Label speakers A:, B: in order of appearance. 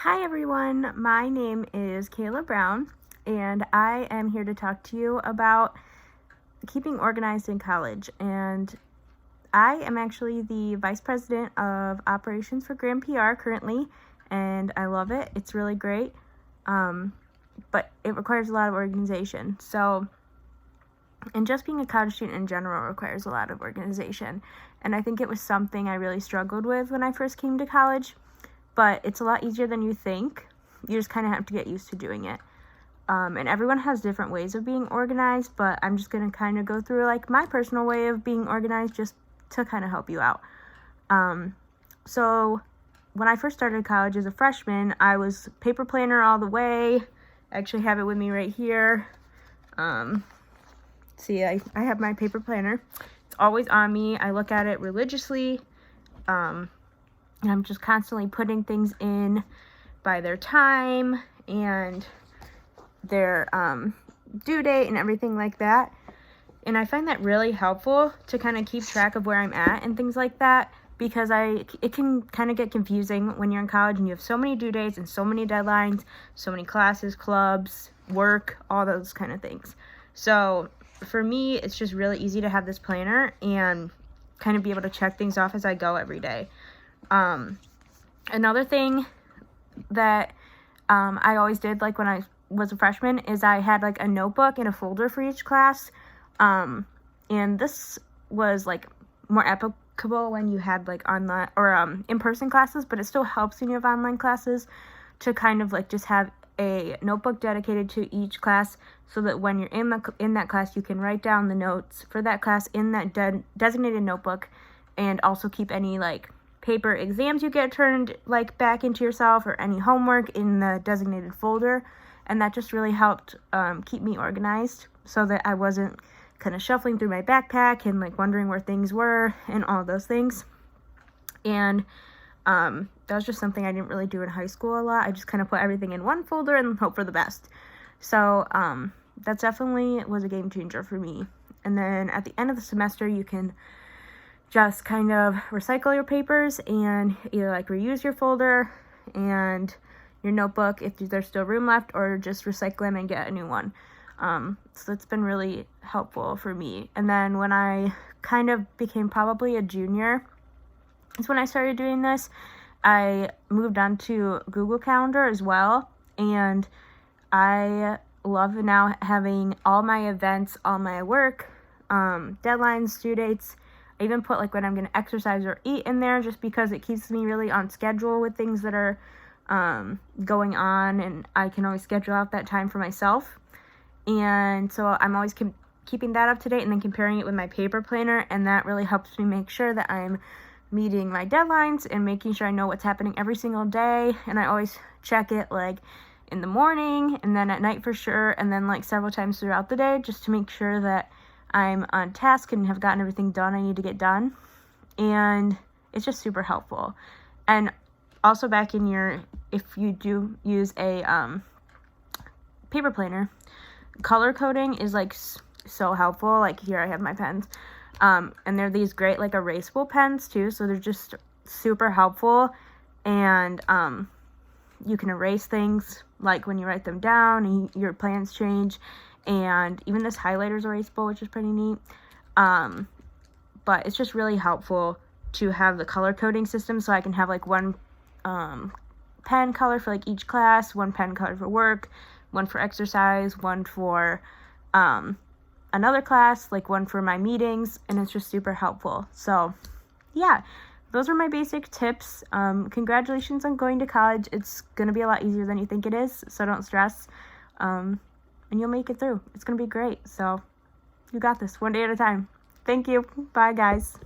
A: Hi everyone, my name is Kayla Brown and I am here to talk to you about keeping organized in college. And I am actually the Vice President of Operations for GrandPR currently, and I love it. It's really great, but it requires a lot of organization. And just being a college student in general requires a lot of organization. And I think it was something I really struggled with when I first came to college. But it's a lot easier than you think. You just kind of have to get used to doing it. And everyone has different ways of being organized, but I'm just going to kind of go through like my personal way of being organized just to kind of help you out. So when I first started college as a freshman, I was paper planner all the way. I actually have it with me right here. See, I have my paper planner. It's always on me. I look at it religiously. And I'm just constantly putting things in by their time and their due date and everything like that. And I find that really helpful to kind of keep track of where I'm at and things like that, because it can kind of get confusing when you're in college and you have so many due dates and so many deadlines, so many classes, clubs, work, all those kind of things. So for me, it's just really easy to have this planner and kind of be able to check things off as I go every day. Another thing that I always did, like when I was a freshman, is I had like a notebook and a folder for each class. And this was like more applicable when you had like online or in-person classes, but it still helps when you have online classes to kind of like just have a notebook dedicated to each class, so that when you're in that class, you can write down the notes for that class in that designated notebook, and also keep any like paper exams you get turned like back into yourself or any homework in the designated folder. And that just really helped keep me organized, so that I wasn't kind of shuffling through my backpack and like wondering where things were and all those things. And that was just something I didn't really do in high school a lot. I just kind of put everything in one folder and hope for the best. So that definitely was a game changer for me. And then at the end of the semester, you can just kind of recycle your papers and either like reuse your folder and your notebook if there's still room left, or just recycle them and get a new one. So it's been really helpful for me. And then when I kind of became probably a junior is when I started doing this. I moved on to Google Calendar as well, and I love now having all my events, all my work, deadlines, due dates. I even put like when I'm going to exercise or eat in there, just because it keeps me really on schedule with things that are going on, and I can always schedule out that time for myself. And so I'm always keeping that up to date and then comparing it with my paper planner, and that really helps me make sure that I'm meeting my deadlines and making sure I know what's happening every single day. And I always check it like in the morning and then at night for sure, and then like several times throughout the day, just to make sure that I'm on task and have gotten everything done I need to get done. And it's just super helpful. And also back in if you do use a paper planner, color coding is like so helpful. Like here I have my pens, and they're these great like erasable pens too, so they're just super helpful. And you can erase things like when you write them down and your plans change. And even this highlighter is erasable, which is pretty neat. But it's just really helpful to have the color coding system, so I can have like one pen color for like each class, one pen color for work, one for exercise, one for another class, like one for my meetings, and it's just super helpful. So yeah, those are my basic tips. Congratulations on going to college. It's going to be a lot easier than you think it is, so don't stress. And you'll make it through. It's going to be great. So you got this, one day at a time. Thank you. Bye, guys.